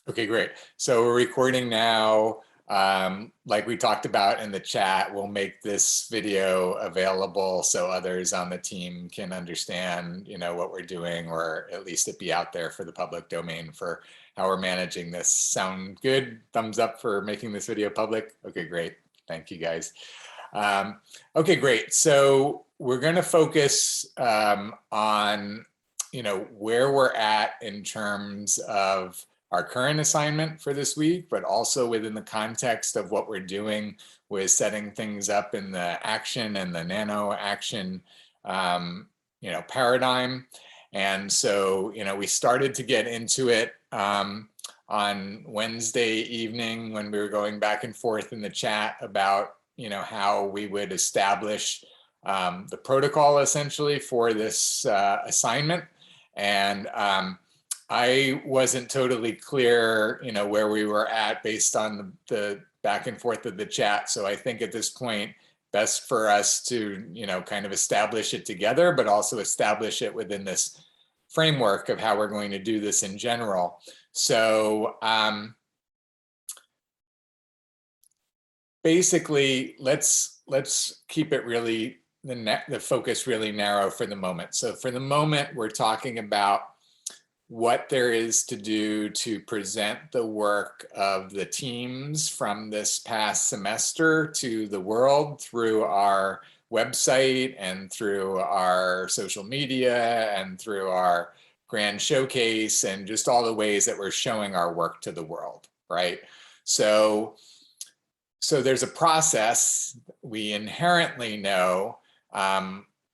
Okay, great. So we're recording now. Like we talked about in the chat, we'll make this video available so others on the team can understand, what we're doing, or at least it be out there for the public domain for how we're managing this. Sound good? Thumbs up for making this video public. Okay, great. Thank you guys. Okay, great. So we're going to focus on, where we're at in terms of our current assignment for this week, but also within the context of what we're doing with setting things up in the action and the nano action, paradigm. And so, we started to get into it on Wednesday evening when we were going back and forth in the chat about, how we would establish the protocol essentially for this assignment. And I wasn't totally clear, where we were at based on the back and forth of the chat. So I think at this point, best for us to, kind of establish it together, but also establish it within this framework of how we're going to do this in general. So basically, let's keep it really, the focus really narrow for the moment. So for the moment, we're talking about what there is to do to present the work of the teams from this past semester to the world through our website and through our social media and through our grand showcase and just all the ways that we're showing our work to the world, right? So there's a process we inherently know,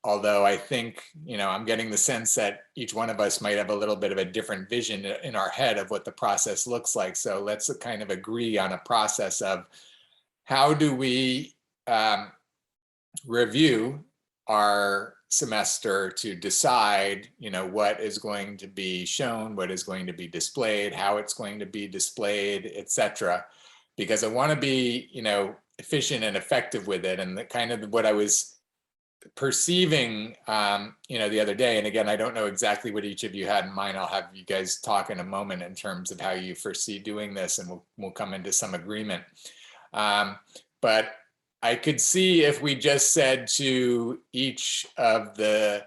although I think, I'm getting the sense that each one of us might have a little bit of a different vision in our head of what the process looks like. So let's kind of agree on a process of how do we review our semester to decide, what is going to be shown, what is going to be displayed, how it's going to be displayed, etc. Because I want to be, efficient and effective with it. And the kind of what I was perceiving, the other day, and again, I don't know exactly what each of you had in mind. I'll have you guys talk in a moment in terms of how you foresee doing this, and we'll come into some agreement. But I could see if we just said to each of the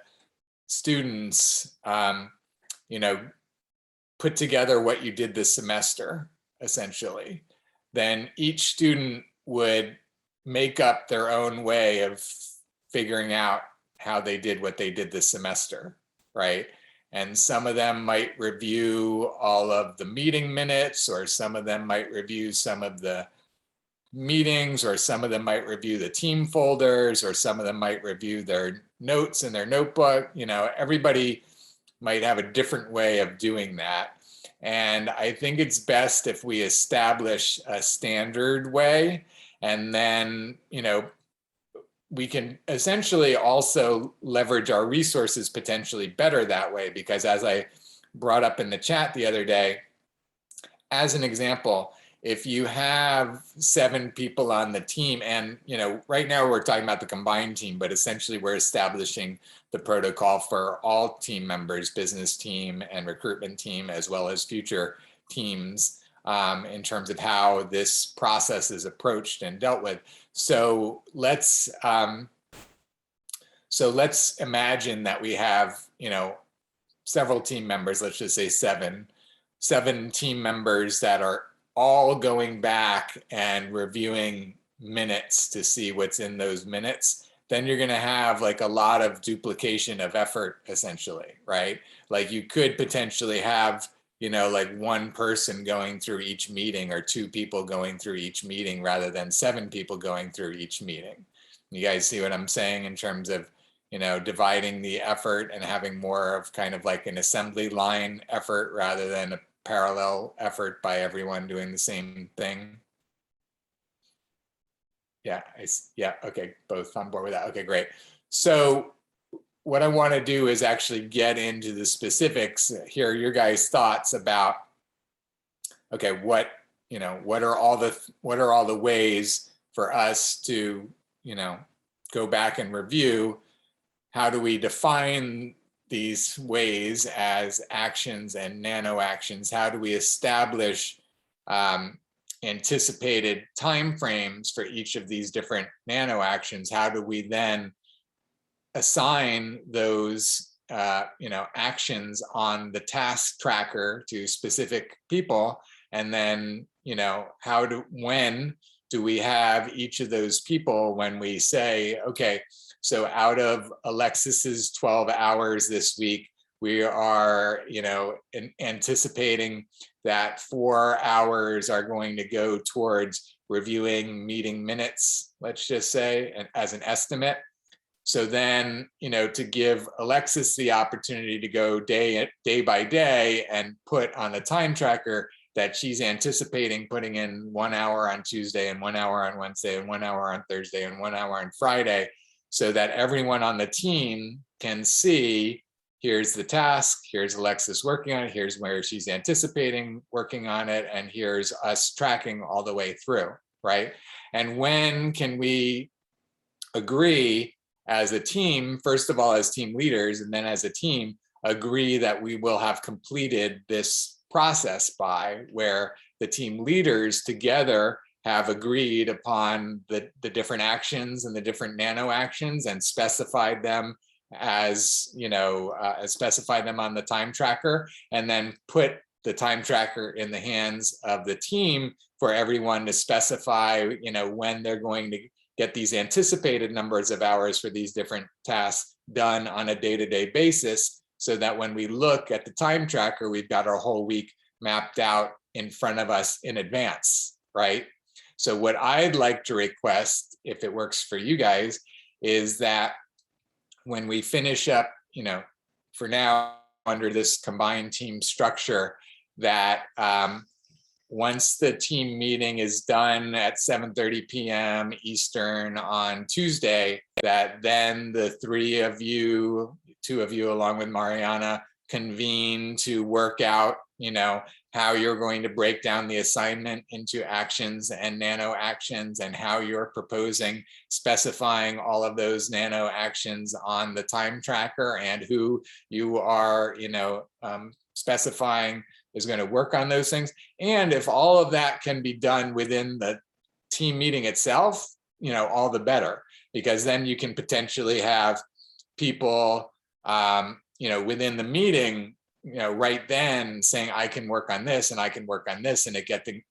students, put together what you did this semester, essentially, then each student would make up their own way of figuring out how they did what they did this semester, right? And some of them might review all of the meeting minutes, or some of them might review some of the meetings, or some of them might review the team folders, or some of them might review their notes in their notebook. Everybody might have a different way of doing that. And I think it's best if we establish a standard way, and then, we can essentially also leverage our resources potentially better that way, because as I brought up in the chat the other day, as an example, if you have 7 people on the team, and right now we're talking about the combined team, but essentially we're establishing the protocol for all team members, business team and recruitment team, as well as future teams, in terms of how this process is approached and dealt with. So let's imagine that we have, several team members, let's just say 7 team members that are all going back and reviewing minutes to see what's in those minutes. Then you're going to have like a lot of duplication of effort, essentially, right? Like you could potentially have, like one person going through each meeting, or 2 people going through each meeting, rather than 7 people going through each meeting. You guys see what I'm saying in terms of, dividing the effort and having more of kind of like an assembly line effort rather than a parallel effort by everyone doing the same thing. Yeah, okay, both on board with that. Okay, great. So what I want to do is actually get into the specifics. Hear your guys' thoughts about, okay, what are all the ways for us to, go back and review. How do we define these ways as actions and nano actions? How do we establish anticipated timeframes for each of these different nano actions? How do we then assign those actions on the task tracker to specific people? And then, when do we have each of those people when we say, okay, so out of Alexis's 12 hours this week, we are, anticipating that 4 hours are going to go towards reviewing meeting minutes, let's just say, and as an estimate. So then, to give Alexis the opportunity to go day by day and put on the time tracker that she's anticipating putting in 1 hour on Tuesday and 1 hour on Wednesday and 1 hour on Thursday and 1 hour on Friday, so that everyone on the team can see, here's the task, here's Alexis working on it, here's where she's anticipating working on it, and here's us tracking all the way through, right? And when can we agree as a team, first of all, as team leaders, and then as a team, agree that we will have completed this process by, where the team leaders together have agreed upon the different actions and the different nano actions and specified them as, specify them on the time tracker, and then put the time tracker in the hands of the team for everyone to specify, when they're going to get these anticipated numbers of hours for these different tasks done on a day-to-day basis, so that when we look at the time tracker, we've got our whole week mapped out in front of us in advance, right? So what I'd like to request, if it works for you guys, is that when we finish up, for now, under this combined team structure, that once the team meeting is done at 7:30 p.m. Eastern on Tuesday, that then the three of you, two of you along with Mariana, convene to work out, how you're going to break down the assignment into actions and nano actions, and how you're proposing specifying all of those nano actions on the time tracker, and who you are, specifying is going to work on those things. And if all of that can be done within the team meeting itself, all the better, because then you can potentially have people, within the meeting, right then saying, I can work on this and I can work on this, and it get the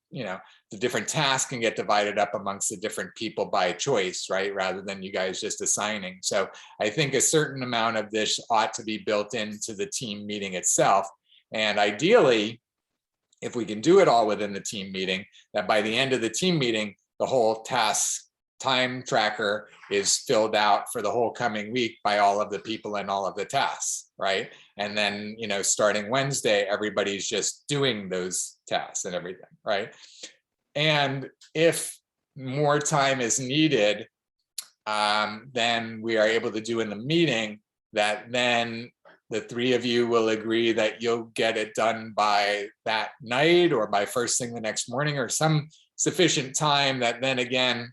different tasks can get divided up amongst the different people by choice, right? Rather than you guys just assigning. So I think a certain amount of this ought to be built into the team meeting itself. And ideally, if we can do it all within the team meeting, that by the end of the team meeting, the whole task time tracker is filled out for the whole coming week by all of the people and all of the tasks, right? And then, starting Wednesday, everybody's just doing those tasks and everything, right? And if more time is needed, then we are able to do in the meeting, that then the three of you will agree that you'll get it done by that night or by first thing the next morning, or some sufficient time that then again,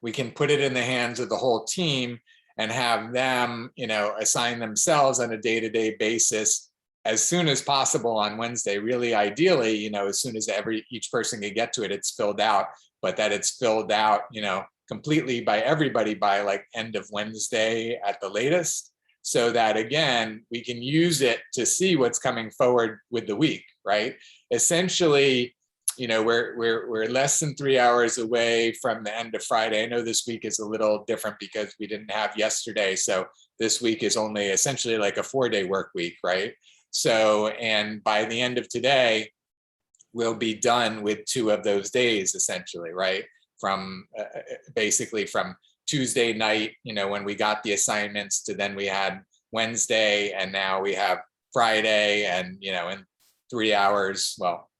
we can put it in the hands of the whole team and have them, assign themselves on a day-to-day basis as soon as possible on Wednesday. Really ideally, as soon as each person can get to it, it's filled out, but that it's filled out, completely by everybody by like end of Wednesday at the latest, so that again, we can use it to see what's coming forward with the week, right? Essentially, we're less than 3 hours away from the end of Friday. I know this week is a little different because we didn't have yesterday. So this week is only essentially like a 4-day work week, right? So, and by the end of today, we'll be done with 2 of those days, essentially, right? From basically from Tuesday night, when we got the assignments, to then we had Wednesday, and now we have Friday, and, in 3 hours, well,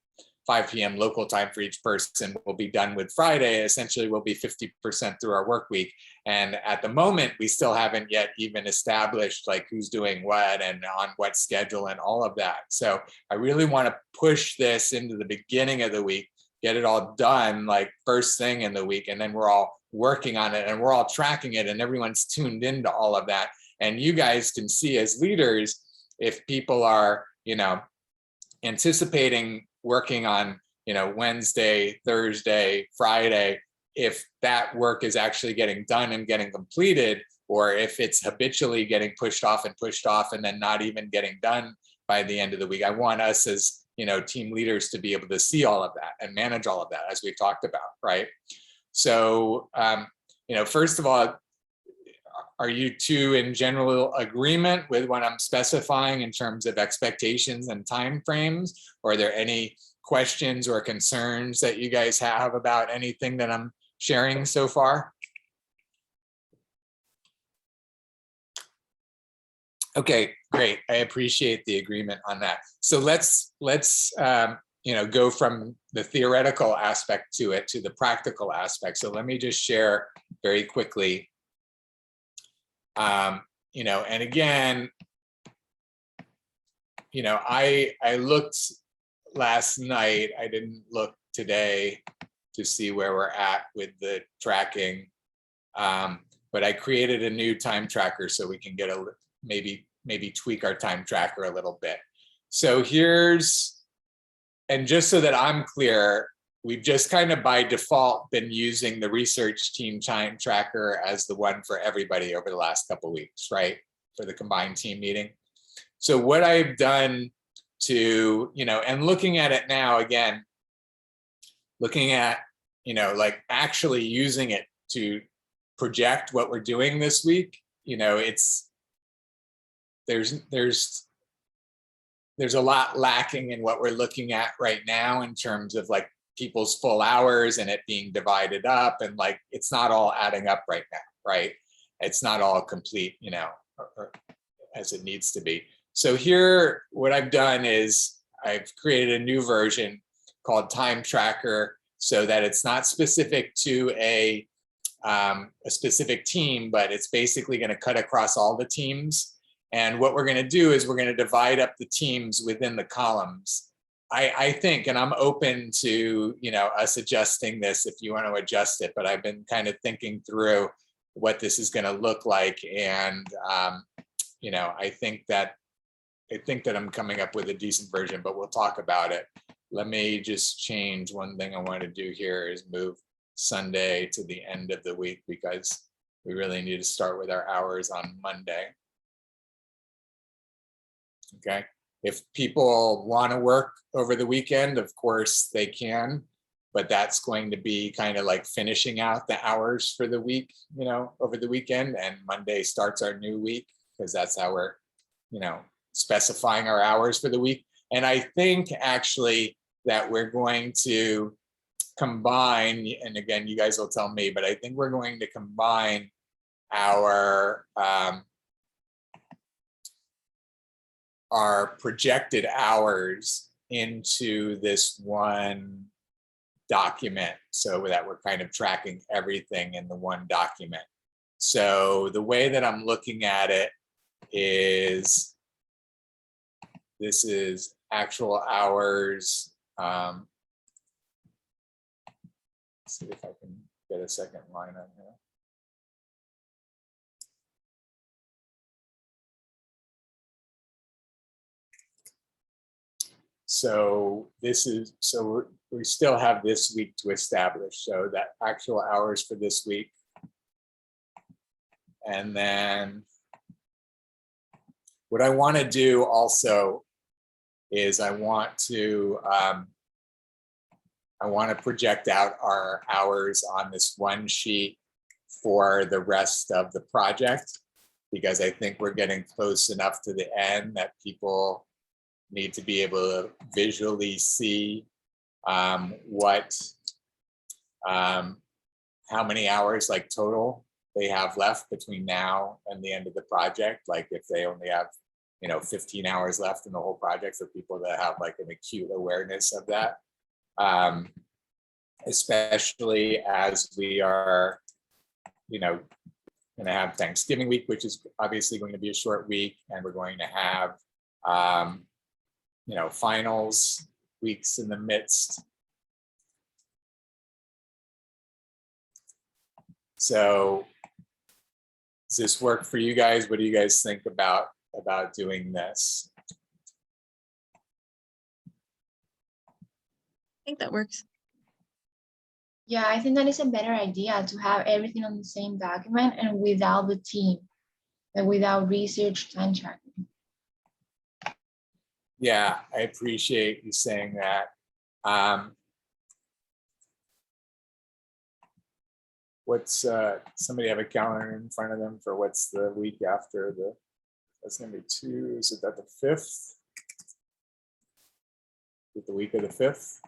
5 p.m. local time for each person, we'll be done with Friday. Essentially, we'll be 50% through our work week. And at the moment, we still haven't yet even established like who's doing what and on what schedule and all of that. So I really want to push this into the beginning of the week, get it all done like first thing in the week, and then we're all working on it and we're all tracking it and everyone's tuned into all of that. And you guys can see as leaders, if people are, you know, anticipating working on, you know, Wednesday, Thursday, Friday, if that work is actually getting done and getting completed, or if it's habitually getting pushed off and then not even getting done by the end of the week. I want us as, you know, team leaders to be able to see all of that and manage all of that, as we've talked about, right? So, you know, first of all, are you two in general agreement with what I'm specifying in terms of expectations and timeframes? Or are there any questions or concerns that you guys have about anything that I'm sharing so far? Okay, great. I appreciate the agreement on that. So let's you know, go from the theoretical aspect to it to the practical aspect. So let me just share very quickly. You know, and again, you know, I looked last night. I didn't look today to see where we're at with the tracking, but I created a new time tracker so we can get a maybe tweak our time tracker a little bit. So here's, and just so that I'm clear, we've just kind of by default been using the research team time tracker as the one for everybody over the last couple of weeks, right? For the combined team meeting. So what I've done to, you know, and looking at it now, again, looking at, you know, like actually using it to project what we're doing this week, you know, it's, there's a lot lacking in what we're looking at right now in terms of like people's full hours and it being divided up, and like it's not all adding up right now, right? It's not all complete, you know, or as it needs to be. So here, what I've done is I've created a new version called Time Tracker so that it's not specific to a specific team, but it's basically going to cut across all the teams. And what we're going to do is we're going to divide up the teams within the columns. I think, and I'm open to, you know, us adjusting this if you want to adjust it, but I've been kind of thinking through what this is going to look like. And, you know, I think that I'm coming up with a decent version, but we'll talk about it. Let me just change one thing I want to do here is move Sunday to the end of the week because we really need to start with our hours on Monday. Okay. If people want to work over the weekend, of course they can, but that's going to be kind of like finishing out the hours for the week, you know, over the weekend, and Monday starts our new week because that's how we're, you know, specifying our hours for the week. And I think actually that we're going to combine, and again, you guys will tell me, but I think we're going to combine our projected hours into this one document so that we're kind of tracking everything in the one document. So the way that I'm looking at it is this is actual hours. Let's see if I can get a second line on here. So this is, so we still have this week to establish. So that actual hours for this week. And then what I want to do also is I want to project out our hours on this one sheet for the rest of the project, because I think we're getting close enough to the end that people need to be able to visually see how many hours like total they have left between now and the end of the project. Like if they only have, you know, 15 hours left in the whole project, for people that have like an acute awareness of that. Especially as we are, you know, going to have Thanksgiving week, which is obviously going to be a short week, and we're going to have, you know, finals weeks in the midst. So Does this work for you guys? What do you guys think about doing this? I think that works. Yeah, I think that is a better idea to have everything on the same document and without the team, and without research time tracking. Yeah, I appreciate you saying that. What's somebody have a calendar in front of them for what's the week after the, that's gonna be two, is it that the 5th? Is it the week of the 5th,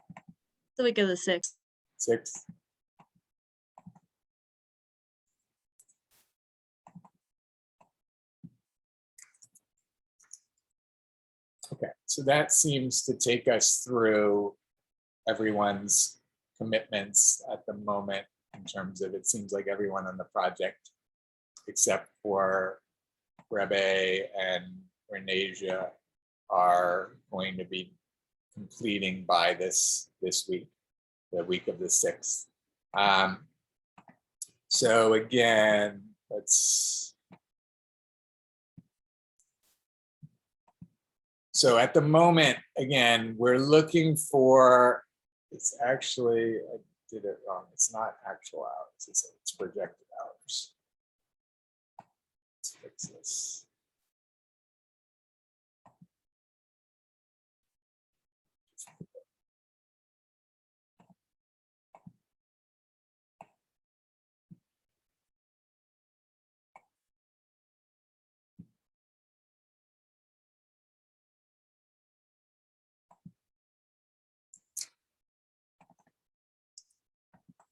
The week of the 6th. 6th? Okay, so that seems to take us through everyone's commitments at the moment in terms of, it seems like everyone on the project, except for Rebe and Renasia, are going to be completing by this week, the week of the 6th. So again, so at the moment, again, we're looking for, it's actually, I did it wrong. It's not actual hours, it's projected hours. Let's fix this.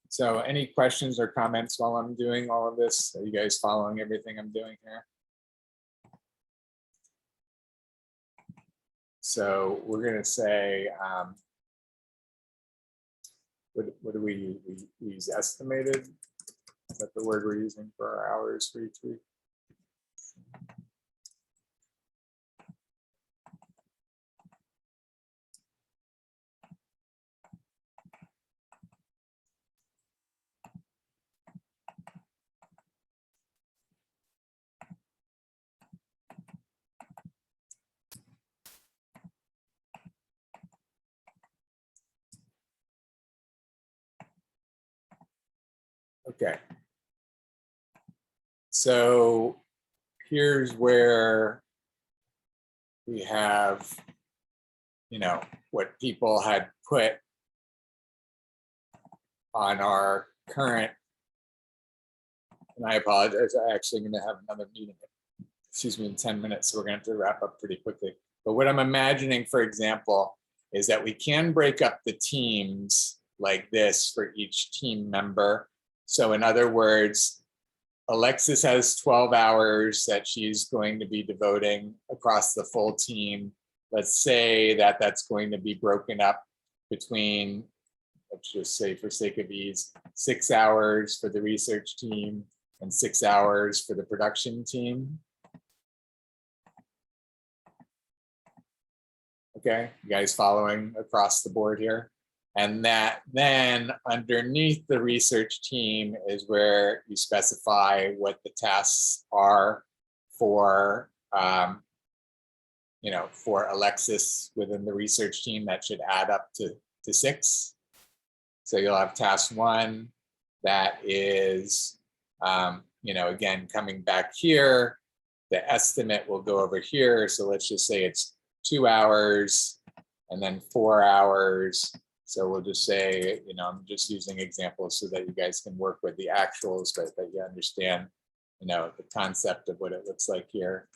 So any questions or comments while I'm doing all of this? Are you guys following everything I'm doing here? So we're going to say, what do we use? Estimated? Is that the word we're using for our hours for each week? Okay. So here's where we have, you know, what people had put on our current, and I apologize, I'm actually going to have another meeting, excuse me, in 10 minutes, so we're going to have to wrap up pretty quickly. But what I'm imagining, for example, is that we can break up the teams like this for each team member. So in other words, Alexis has 12 hours that she's going to be devoting across the full team. Let's say that that's going to be broken up between, let's just say for sake of ease, 6 hours for the research team and 6 hours for the production team. Okay, you guys following across the board here? And that then underneath the research team is where you specify what the tasks are for, you know, for Alexis within the research team. That should add up to 6. So you'll have task 1 that is, you know, again, coming back here, the estimate will go over here. So let's just say it's 2 hours and then 4 hours. So we'll just say, you know, I'm just using examples so that you guys can work with the actuals, but that you understand, you know, the concept of what it looks like here.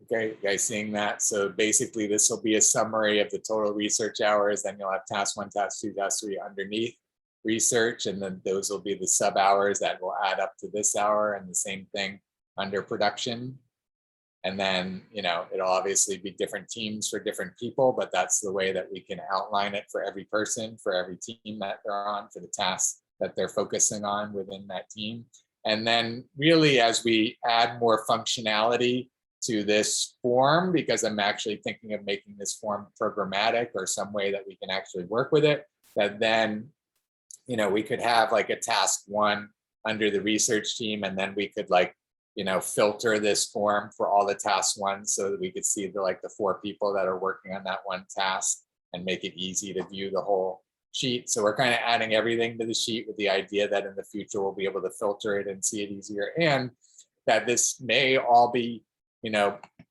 Okay, you guys seeing that? So basically this will be a summary of the total research hours. Then you'll have task 1, task 2, task 3 underneath research. And then those will be the sub hours that will add up to this hour, and the same thing under production. And then, you know, it'll obviously be different teams for different people, but that's the way that we can outline it for every person, for every team that they're on, for the tasks that they're focusing on within that team. And then really, as we add more functionality to this form, because I'm actually thinking of making this form programmatic or some way that we can actually work with it, that then, you know, we could have like a task 1 under the research team, and then we could like, filter this form for all the task ones so that we could see the 4 people that are working on that one task and make it easy to view the whole sheet. So we're kind of adding everything to the sheet with the idea that in the future we'll be able to filter it and see it easier, and that this may all be,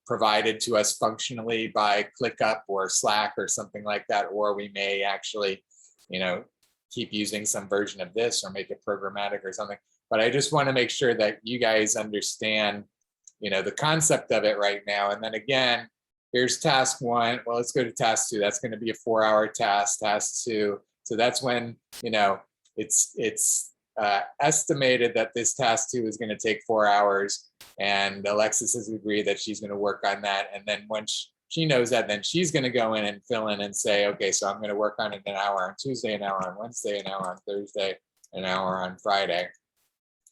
provided to us functionally by ClickUp or Slack or something like that, or we may actually, keep using some version of this or make it programmatic or something. But I just want to make sure that you guys understand, the concept of it right now. And then again, here's task 1. Well, let's go to task 2. That's going to be a 4-hour task, task 2. So that's when, it's estimated that this task 2 is going to take 4 hours. And Alexis has agreed that she's going to work on that. And then once she knows that, then she's going to go in and fill in and say, okay, so I'm going to work on it an hour on Tuesday, an hour on Wednesday, an hour on Thursday, an hour on Friday.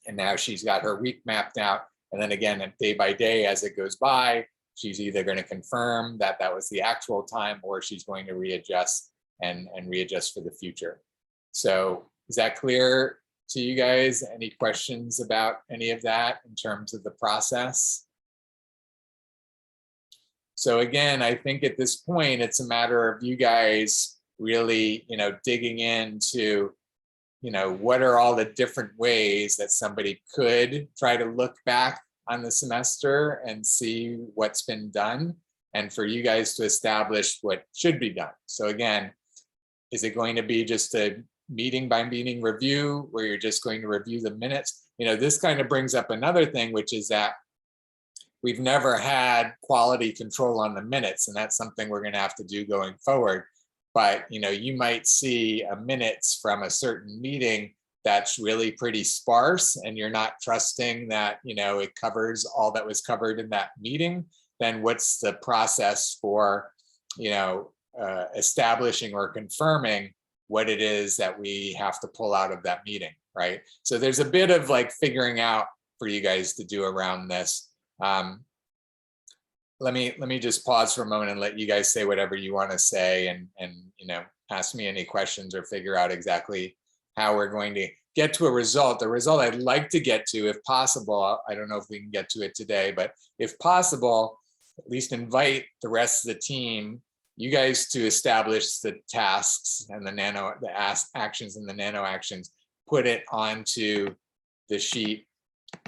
And now she's got her week mapped out. And then again, day by day, as it goes by, she's either going to confirm that that was the actual time, or she's going to readjust and readjust for the future. So is that clear to you guys? Any questions about any of that in terms of the process? So again, I think at this point, it's a matter of you guys really, digging into, what are all the different ways that somebody could try to look back on the semester and see what's been done, and for you guys to establish what should be done. So again, is it going to be just a meeting by meeting review where you're just going to review the minutes? This kind of brings up another thing, which is that we've never had quality control on the minutes, and that's something we're going to have to do going forward. But you might see a minutes from a certain meeting that's really pretty sparse, and you're not trusting that it covers all that was covered in that meeting. Then what's the process for establishing or confirming what it is that we have to pull out of that meeting, right? So there's a bit of figuring out for you guys to do around this. Let me just pause for a moment and let you guys say whatever you want to say, and ask me any questions or figure out exactly how we're going to get to a result. The result I'd like to get to, if possible, I don't know if we can get to it today, but if possible, at least invite the rest of the team, you guys, to establish the tasks and the actions and the nano actions, put it onto the sheet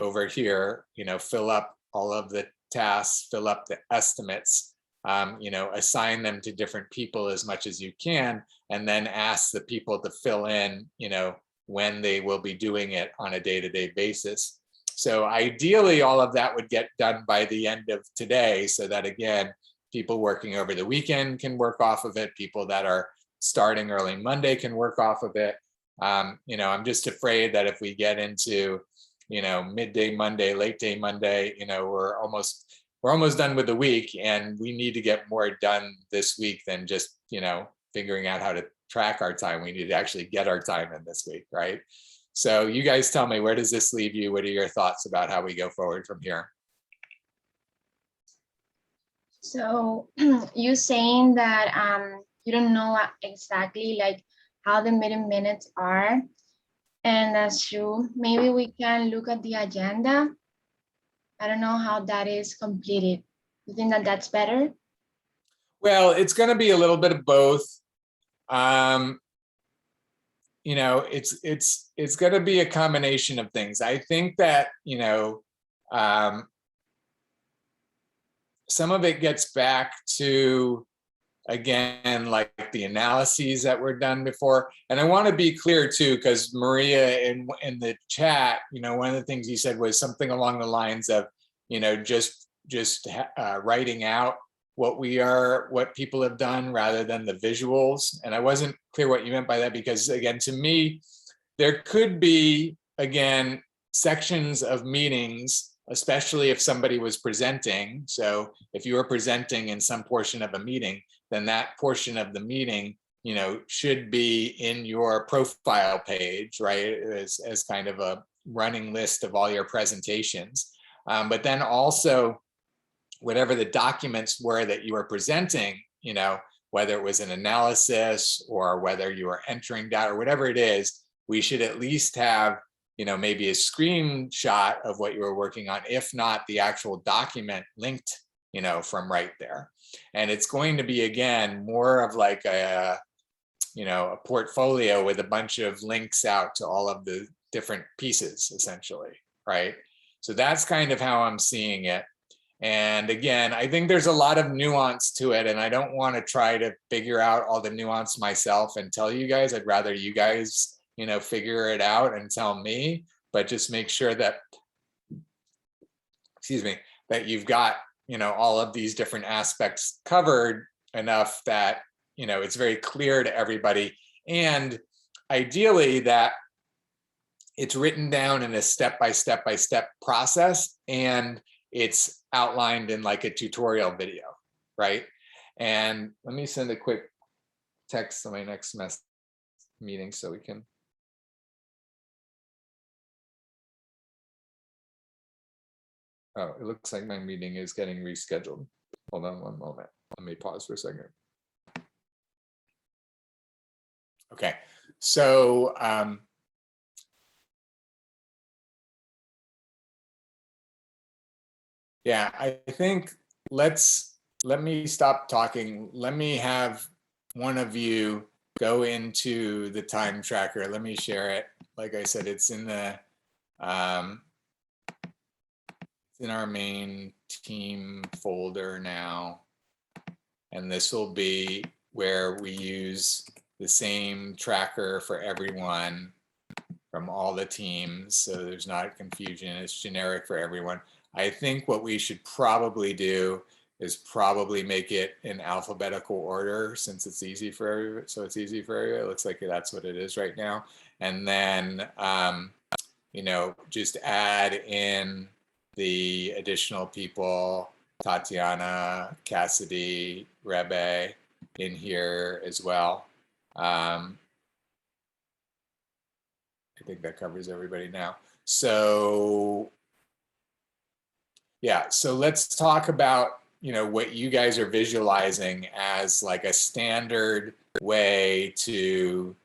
over here, fill up all of the tasks, fill up the estimates, assign them to different people as much as you can, and then ask the people to fill in, when they will be doing it on a day-to-day basis. So ideally, all of that would get done by the end of today, so that again, people working over the weekend can work off of it. People that are starting early Monday can work off of it. I'm just afraid that if we get into midday Monday, late day Monday, we're almost done with the week, and we need to get more done this week than just, figuring out how to track our time. We need to actually get our time in this week, right? So you guys tell me, where does this leave you? What are your thoughts about how we go forward from here? So you saying that you don't know exactly how the meeting minutes are, and that's true. Maybe we can look at the agenda. I don't know how that is completed. You think that that's better? Well, it's going to be a little bit of both. It's going to be a combination of things. I think that some of it gets back to, again, like the analyses that were done before. And I want to be clear too, because Maria in the chat, one of the things you said was something along the lines of, just writing out what people have done rather than the visuals. And I wasn't clear what you meant by that, because again, to me, there could be, again, sections of meetings, especially if somebody was presenting. So if you were presenting in some portion of a meeting, then that portion of the meeting, should be in your profile page, right? As kind of a running list of all your presentations. But then also, whatever the documents were that you were presenting, whether it was an analysis or whether you were entering data or whatever it is, we should at least have, maybe a screenshot of what you were working on, if not the actual document linked, from right there. And it's going to be, again, more of like a portfolio with a bunch of links out to all of the different pieces, essentially, right? So that's kind of how I'm seeing it. And again, I think there's a lot of nuance to it, and I don't want to try to figure out all the nuance myself and tell you guys. I'd rather you guys, figure it out and tell me, but just make sure that, excuse me, that you've got, all of these different aspects covered enough that, it's very clear to everybody. And ideally that it's written down in a step-by-step process, and it's outlined in like a tutorial video, right? And let me send a quick text to my next meeting so we can. Oh, it looks like my meeting is getting rescheduled. Hold on one moment. Let me pause for a second. Okay, so yeah, I think let me stop talking. Let me have one of you go into the time tracker. Let me share it. Like I said, it's in the in our main team folder now. And this will be where we use the same tracker for everyone from all the teams. So there's not confusion, it's generic for everyone. I think what we should probably do is probably make it in alphabetical order, since it's easy for everybody. So it's easy for everybody. It looks like that's what it is right now. And then, just add in the additional people, Tatiana, Cassidy, Rebe in here as well. I think that covers everybody now. So yeah, so let's talk about, what you guys are visualizing as like a standard way to,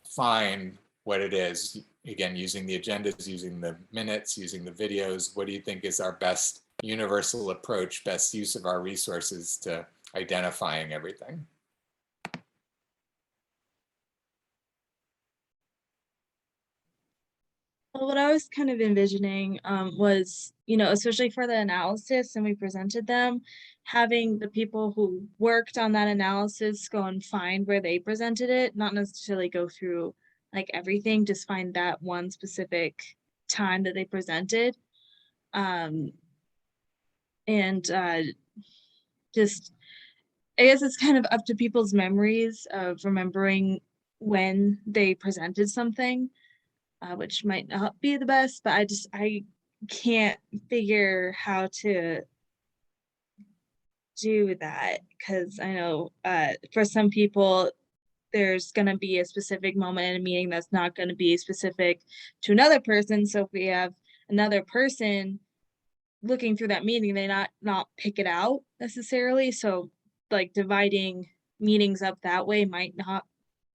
find what it is. Again, using the agendas, using the minutes, using the videos. What do you think is our best universal approach, best use of our resources to identifying everything? Well, what I was kind of envisioning was, especially for the analysis and we presented them, having the people who worked on that analysis go and find where they presented it, not necessarily go through like everything, just find that one specific time that they presented. Just, I guess it's kind of up to people's memories of remembering when they presented something. Which might not be the best, but I can't figure how to do that, because I know for some people there's going to be a specific moment in a meeting that's not going to be specific to another person. So if we have another person looking through that meeting, they not pick it out necessarily. So like dividing meetings up that way might not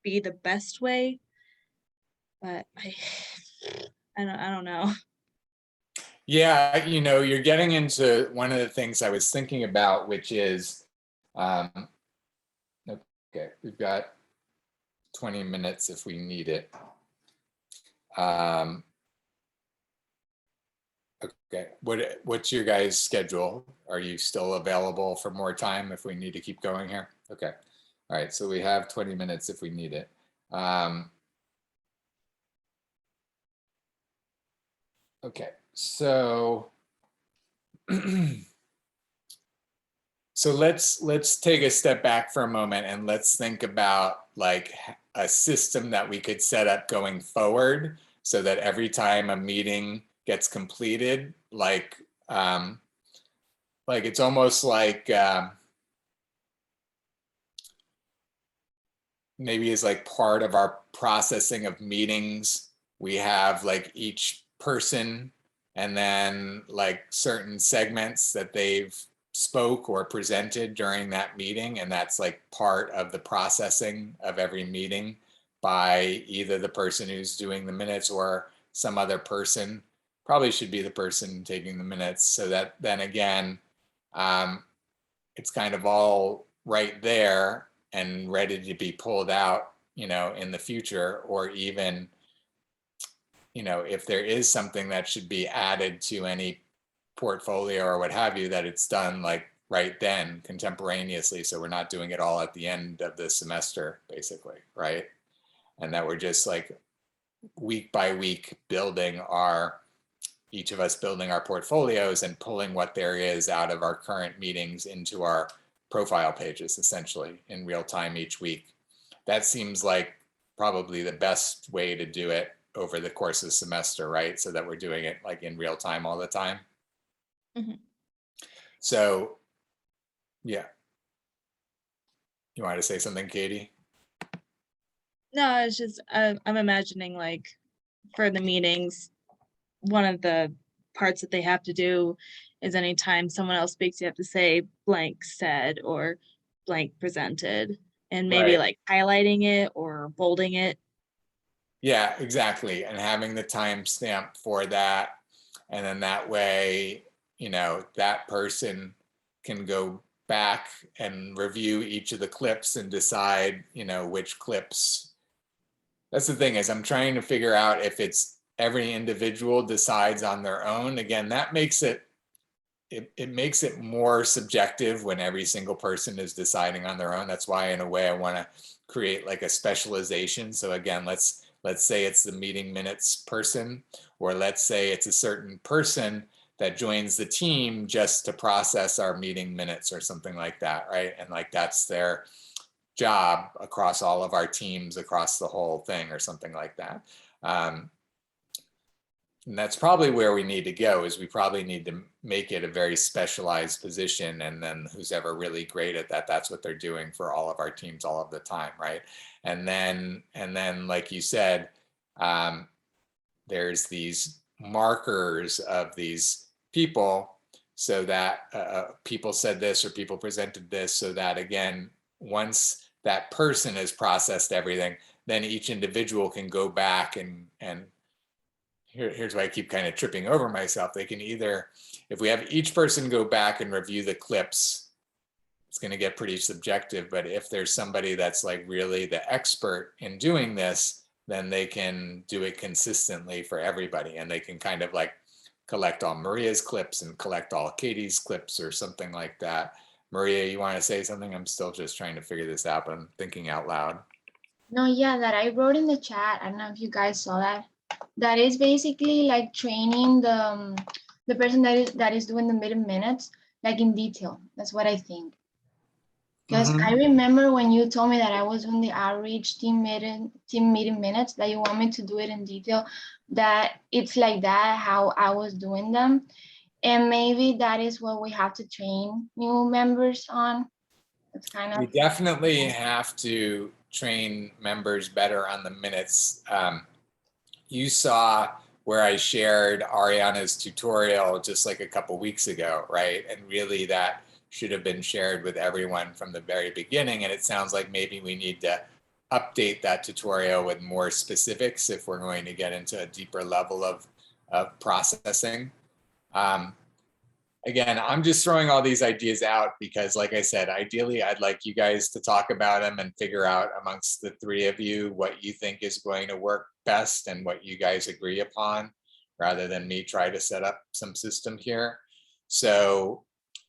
be the best way. But I don't know. Yeah, you're getting into one of the things I was thinking about, which is, okay, we've got 20 minutes if we need it. Okay, what's your guys' schedule? Are you still available for more time if we need to keep going here? Okay, all right, so we have 20 minutes if we need it. Okay, so let's take a step back for a moment and let's think about like a system that we could set up going forward, so that every time a meeting gets completed, like it's almost like maybe is like part of our processing of meetings. We have like each person and then like certain segments that they've spoke or presented during that meeting, and that's like part of the processing of every meeting. by either the person who's doing the minutes or some other person. Probably should be the person taking the minutes, so that then again, it's kind of all right there and ready to be pulled out, in the future, or even, if there is something that should be added to any portfolio or what have you, that it's done like right then, contemporaneously, so we're not doing it all at the end of the semester, basically, right? And that we're just like week by week each of us building our portfolios and pulling what there is out of our current meetings into our profile pages, essentially in real time each week. That seems like probably the best way to do it over the course of the semester, right? So that we're doing it like in real time all the time. Mhm. So, yeah. You wanted to say something, Katie? No, it's just I'm imagining like for the meetings, one of the parts that they have to do is anytime someone else speaks, you have to say blank said or blank presented, and maybe Right. like highlighting it or bolding it. Yeah, exactly. And having the timestamp for that. And then that way, that person can go back and review each of the clips and decide, which clips. That's the thing, is I'm trying to figure out if it's every individual decides on their own. Again, that makes it makes it more subjective when every single person is deciding on their own. That's why, in a way, I want to create like a specialization. So again, let's say it's the meeting minutes person, or let's say it's a certain person that joins the team just to process our meeting minutes or something like that, right? And like that's their job across all of our teams across the whole thing or something like that. And that's probably where we need to go, is we probably need to make it a very specialized position, and then who's ever really great at that, that's what they're doing for all of our teams all of the time, right? And then like you said, there's these markers of these people, so that people said this or people presented this, so that again, once that person has processed everything, then each individual can go back and here's why I keep kind of tripping over myself. They can either, if we have each person go back and review the clips, it's going to get pretty subjective. But if there's somebody that's like really the expert in doing this, then they can do it consistently for everybody. And they can kind of like collect all Maria's clips and collect all Katie's clips or something like that. Maria, you want to say something? I'm still just trying to figure this out, but I'm thinking out loud. No, yeah, that I wrote in the chat. I don't know if you guys saw that. That is basically like training the person that is doing the meeting minutes, like in detail. That's what I think. Because I remember when you told me that I was doing the outreach team meeting minutes, that you want me to do it in detail, that it's like that how I was doing them. And maybe that is what we have to train new members on. It's kind We of definitely have to train members better on the minutes. You saw where I shared Ariana's tutorial just like a couple weeks ago, right? And really that should have been shared with everyone from the very beginning. And it sounds like maybe we need to update that tutorial with more specifics if we're going to get into a deeper level of processing. Again, I'm just throwing all these ideas out because, like I said, ideally, I'd like you guys to talk about them and figure out amongst the three of you what you think is going to work best and what you guys agree upon, rather than me try to set up some system here. So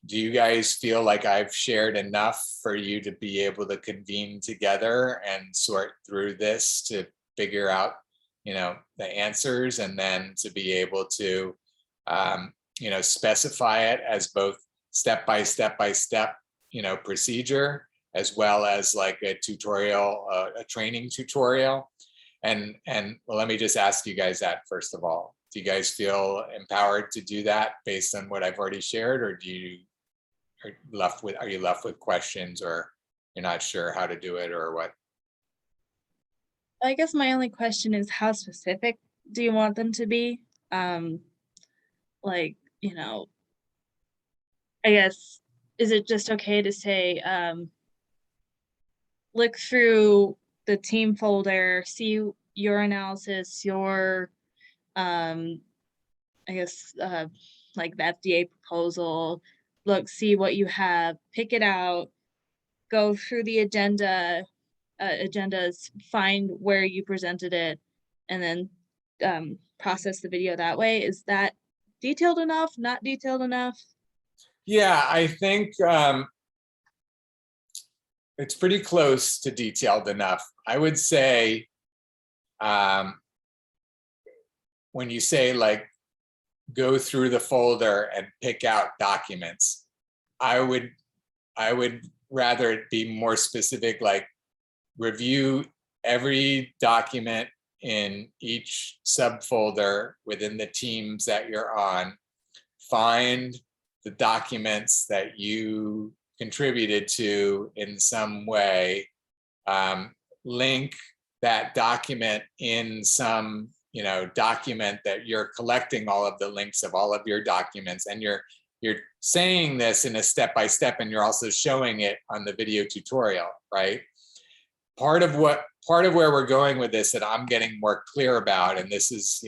do you guys feel like I've shared enough for you to be able to convene together and sort through this to figure out, the answers, and then to be able to, specify it as both step by step procedure, as well as like a tutorial, a training tutorial? And well, let me just ask you guys that first of all. Do you guys feel empowered to do that based on what I've already shared, or are you left with questions, or you're not sure how to do it, or what? I guess my only question is, how specific do you want them to be? Like, I guess, is it just okay to say, look through the team folder, see your analysis, your, I guess, like the FDA proposal, look, see what you have, pick it out, go through the agendas, find where you presented it, and then process the video that way. Is that detailed enough? Not detailed enough? Yeah, I think it's pretty close to detailed enough. I would say when you say like go through the folder and pick out documents, I would rather it be more specific, like review every document in each subfolder within the teams that you're on, find the documents that you contributed to in some way, link that document in some document that you're collecting all of the links of all of your documents, and you're saying this in a step-by-step, and you're also showing it on the video tutorial, right? Part of where we're going with this that I'm getting more clear about, and this is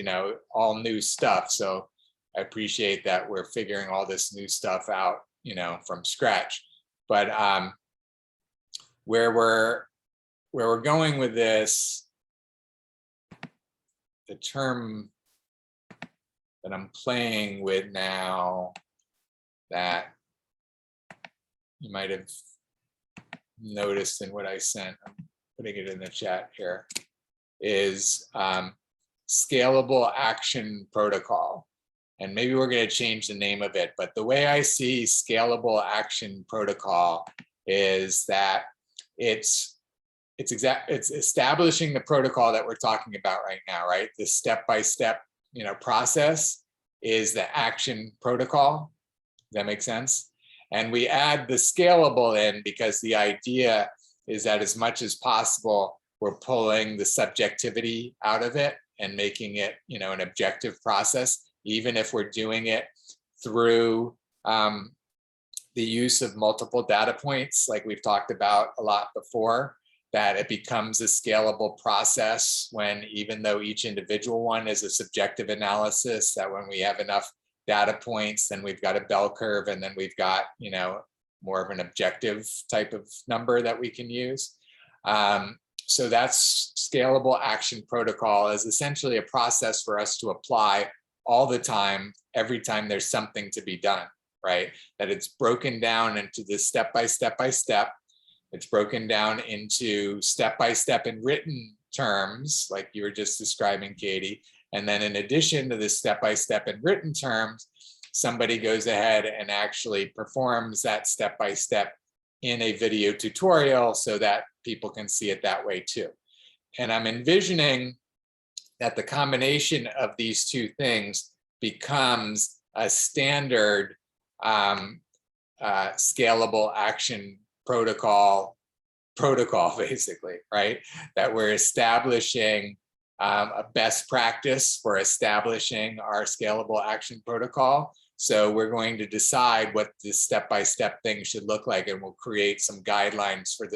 all new stuff, so I appreciate that we're figuring all this new stuff out from scratch, but where we're going with this, the term that I'm playing with now that you might have noticed in what I sent, I'm putting it in the chat here, is scalable action protocol. And maybe we're going to change the name of it, but the way I see scalable action protocol is that it's establishing the protocol that we're talking about right now, right? The step-by-step, process is the action protocol. Does that make sense? And we add the scalable in because the idea is that as much as possible, we're pulling the subjectivity out of it and making it, an objective process, even if we're doing it through the use of multiple data points, like we've talked about a lot before, that it becomes a scalable process when, even though each individual one is a subjective analysis, that when we have enough data points, then we've got a bell curve, and then we've got, more of an objective type of number that we can use. So that's scalable action protocol, is essentially a process for us to apply all the time, every time there's something to be done, right? That it's broken down into the step-by-step. It's broken down into step-by-step in written terms, like you were just describing, Katie. And then in addition to the step-by-step in written terms, somebody goes ahead and actually performs that step-by-step in a video tutorial so that people can see it that way too. And I'm envisioning that the combination of these two things becomes a standard scalable action protocol, basically, right? That we're establishing a best practice for establishing our scalable action protocol. So we're going to decide what the step-by-step thing should look like, and we'll create some guidelines for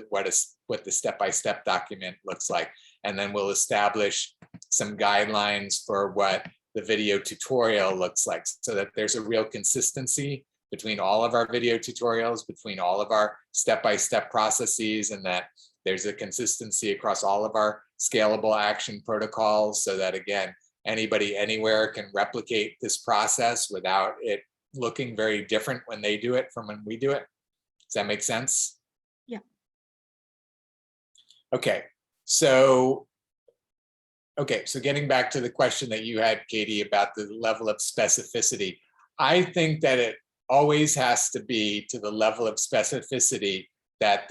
what the step-by-step document looks like. And then we'll establish some guidelines for what the video tutorial looks like, so that there's a real consistency between all of our video tutorials, between all of our step-by-step processes, and that there's a consistency across all of our scalable action protocols, so that, again, anybody anywhere can replicate this process without it looking very different when they do it from when we do it. Does that make sense? Yeah. Okay, so getting back to the question that you had, Katie, about the level of specificity, I think that it always has to be to the level of specificity that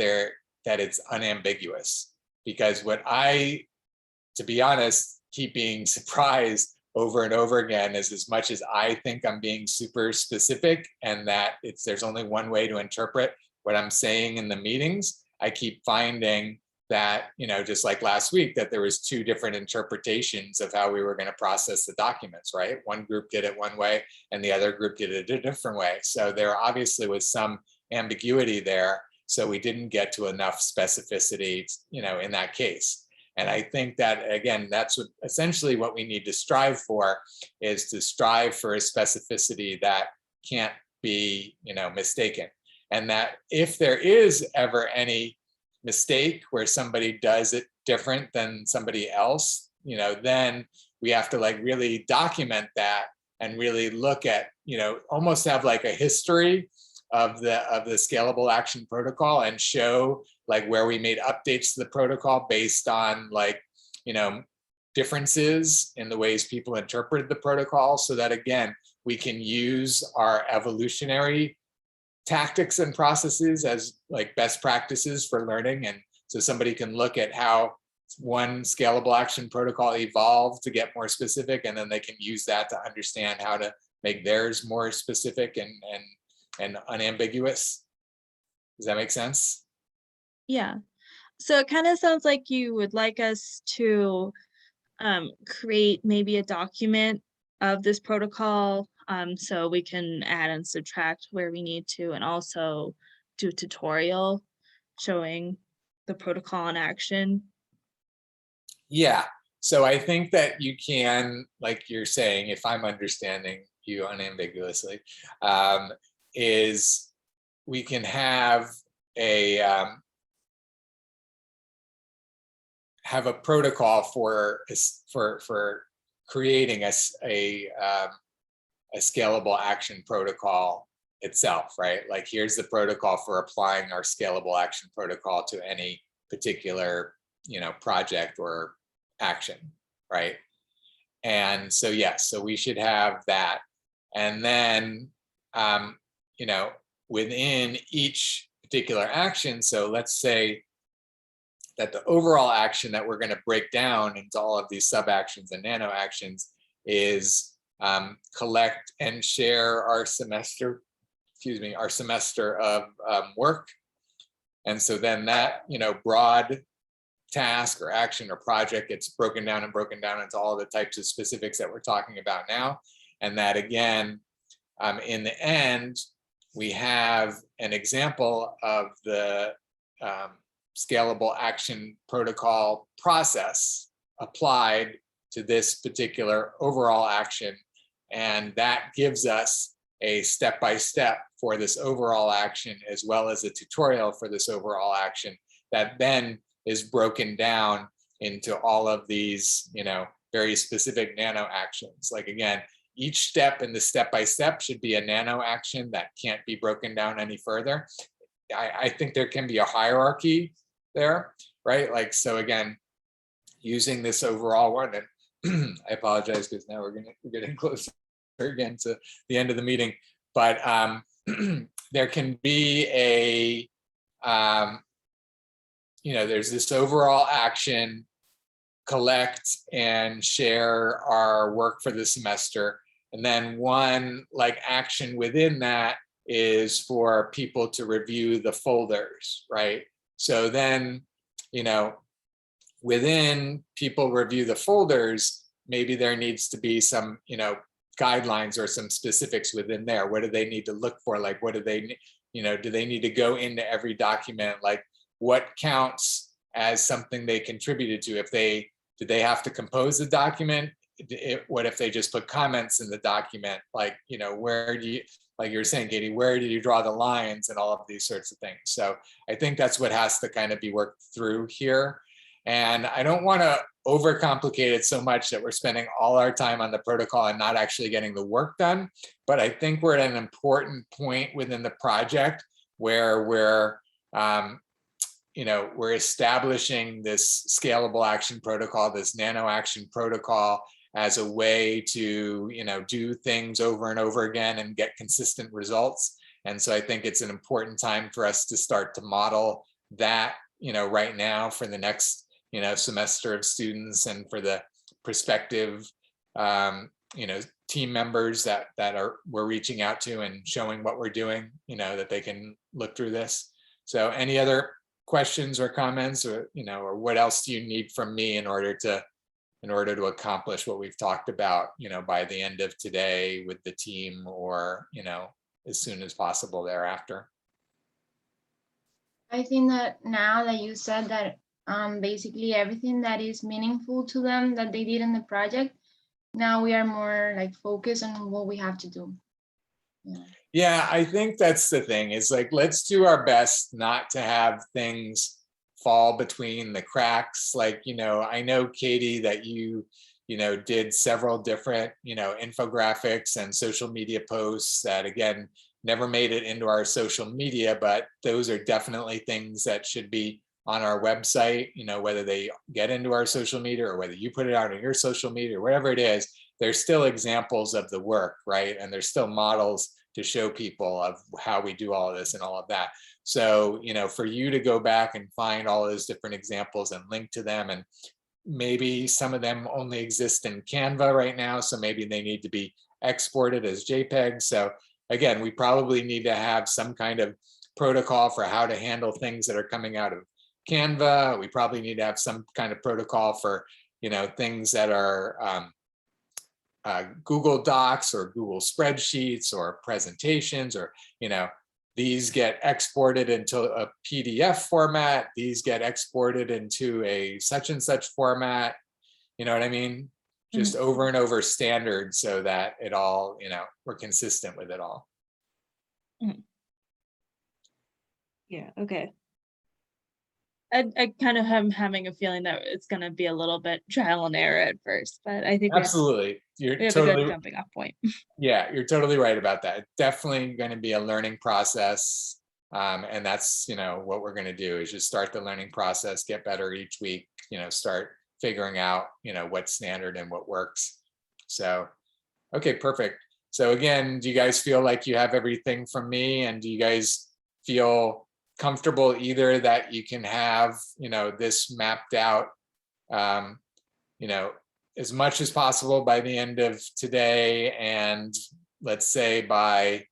it's unambiguous. Because to be honest, keep being surprised over and over again is, as much as I think I'm being super specific and that there's only one way to interpret what I'm saying in the meetings, I keep finding that, just like last week, that there was two different interpretations of how we were going to process the documents, right? One group did it one way and the other group did it a different way. So there obviously was some ambiguity there. So we didn't get to enough specificity, in that case. And I think that, again, that's essentially what we need to strive for, is to strive for a specificity that can't be, mistaken. And that if there is ever any mistake where somebody does it different than somebody else, then we have to really document that and really look at, almost have like a history of the scalable action protocol, and show where we made updates to the protocol based on differences in the ways people interpreted the protocol, so that, again, we can use our evolutionary tactics and processes as best practices for learning. And so somebody can look at how one scalable action protocol evolved to get more specific, and then they can use that to understand how to make theirs more specific and unambiguous. Does that make sense? Yeah. So it kind of sounds like you would like us to create maybe a document of this protocol, so we can add and subtract where we need to, and also do a tutorial showing the protocol in action. Yeah. So I think that you can, like you're saying, if I'm understanding you unambiguously, is we can have a protocol for creating a scalable action protocol itself, right? Like, here's the protocol for applying our scalable action protocol to any particular, project or action, right? And so, yes, so we should have that. And then, within each particular action, so let's say that the overall action that we're going to break down into all of these sub actions and nano actions is collect and share our semester of work. And so then that, broad task or action or project gets broken down into all the types of specifics that we're talking about now. And that, again, in the end, we have an example of the scalable action protocol process applied to this particular overall action. And that gives us a step-by-step for this overall action, as well as a tutorial for this overall action that then is broken down into all of these, very specific nano actions. Like, again, each step in the step-by-step should be a nano action that can't be broken down any further. I think there can be a hierarchy there, right? Like, so again, using this overall one, and I apologize because now we're getting closer again to the end of the meeting, but there can be a, there's this overall action, collect and share our work for the semester. And then one action within that is for people to review the folders, right? So then, within people review the folders, maybe there needs to be some, guidelines or some specifics within there. What do they need to look for? Like, what do they, do they need to go into every document? Like, what counts as something they contributed to? Did they have to compose the document? What if they just put comments in the document? Like, where do you, like you're saying, Katie, where do you draw the lines and all of these sorts of things? So I think that's what has to kind of be worked through here. And I don't want to overcomplicate it so much that we're spending all our time on the protocol and not actually getting the work done. But I think we're at an important point within the project where we're establishing this scalable action protocol, this nano action protocol, as a way to, do things over and over again and get consistent results. And so I think it's an important time for us to start to model that, right now for the next, semester of students, and for the prospective, team members that we're reaching out to and showing what we're doing, that they can look through this. So any other questions or comments, or, or what else do you need from me in order to accomplish what we've talked about, by the end of today with the team, or, as soon as possible thereafter? I think that now that you said that, basically everything that is meaningful to them that they did in the project, now we are more like focused on what we have to do. Yeah. Yeah, I think that's the thing, is like, let's do our best not to have things fall between the cracks. Like, I know, Katie, that you did several different, infographics and social media posts that, again, never made it into our social media, but those are definitely things that should be on our website, whether they get into our social media or whether you put it out on your social media or whatever it is, there's still examples of the work, right? And there's still models to show people of how we do all of this and all of that. So, for you to go back and find all those different examples and link to them, and maybe some of them only exist in Canva right now, so maybe they need to be exported as JPEG. So again, we probably need to have some kind of protocol for how to handle things that are coming out of Canva. We probably need to have some kind of protocol for, things that are Google Docs or Google spreadsheets or presentations, or, these get exported into a PDF format. These get exported into a such and such format. You know what I mean? Just over and over standards, so that it all, we're consistent with it all. Yeah, okay. I kind of am having a feeling that it's going to be a little bit trial and error at first, but I think Absolutely. we You're have a totally, good jumping off point. yeah, you're totally right about that. It's definitely going to be a learning process. And that's, what we're going to do, is just start the learning process, get better each week, start figuring out, what's standard and what works. So, okay, perfect. So again, do you guys feel like you have everything from me? And do you guys feel comfortable either that you can have, this mapped out, as much as possible by the end of today, and let's say by,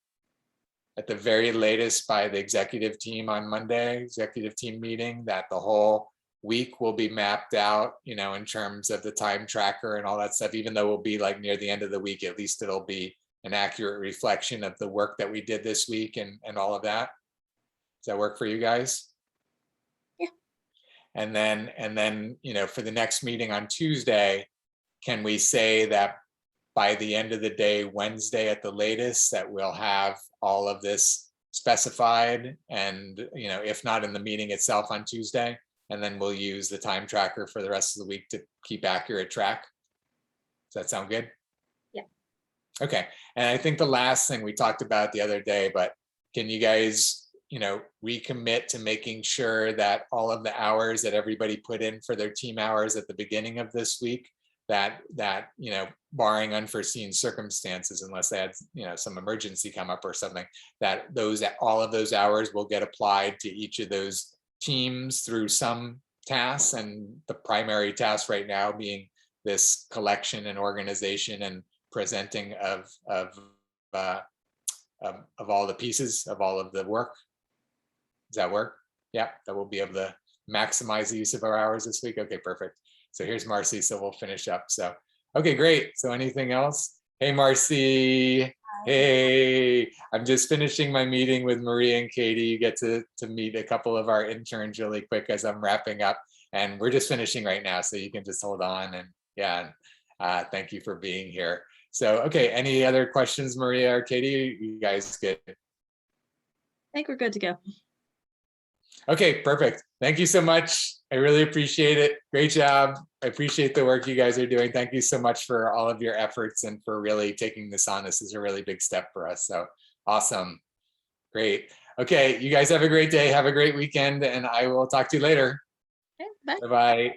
at the very latest, by the executive team on Monday, executive team meeting, that the whole week will be mapped out, in terms of the time tracker and all that stuff. Even though we'll be like near the end of the week, at least it'll be an accurate reflection of the work that we did this week and all of that. Does that work for you guys? Yeah. And then, for the next meeting on Tuesday, can we say that by the end of the day, Wednesday at the latest, that we'll have all of this specified, and, if not in the meeting itself on Tuesday, and then we'll use the time tracker for the rest of the week to keep accurate track? Does that sound good? Yeah. Okay. And I think the last thing we talked about the other day, but can you guys, recommit to making sure that all of the hours that everybody put in for their team hours at the beginning of this week, that barring unforeseen circumstances, unless they had, some emergency come up or something, that all of those hours will get applied to each of those teams through some tasks, and the primary task right now being this collection and organization and presenting of all the pieces of all of the work. Does that work? Yeah, that we'll be able to maximize the use of our hours this week. Okay, perfect. So here's Marcy, so we'll finish up. So, okay, great. So anything else? Hey, Marcy. Hi. Hey, I'm just finishing my meeting with Maria and Katie. You get to meet a couple of our interns really quick as I'm wrapping up. And we're just finishing right now, so you can just hold on. And yeah, thank you for being here. So, okay, any other questions, Maria or Katie? You guys good? I think we're good to go. Okay, perfect. Thank you so much. I really appreciate it. Great job. I appreciate the work you guys are doing. Thank you so much for all of your efforts and for really taking this on. This is a really big step for us. So awesome. Great. Okay, you guys have a great day. Have a great weekend, and I will talk to you later. Okay, bye. Bye-bye.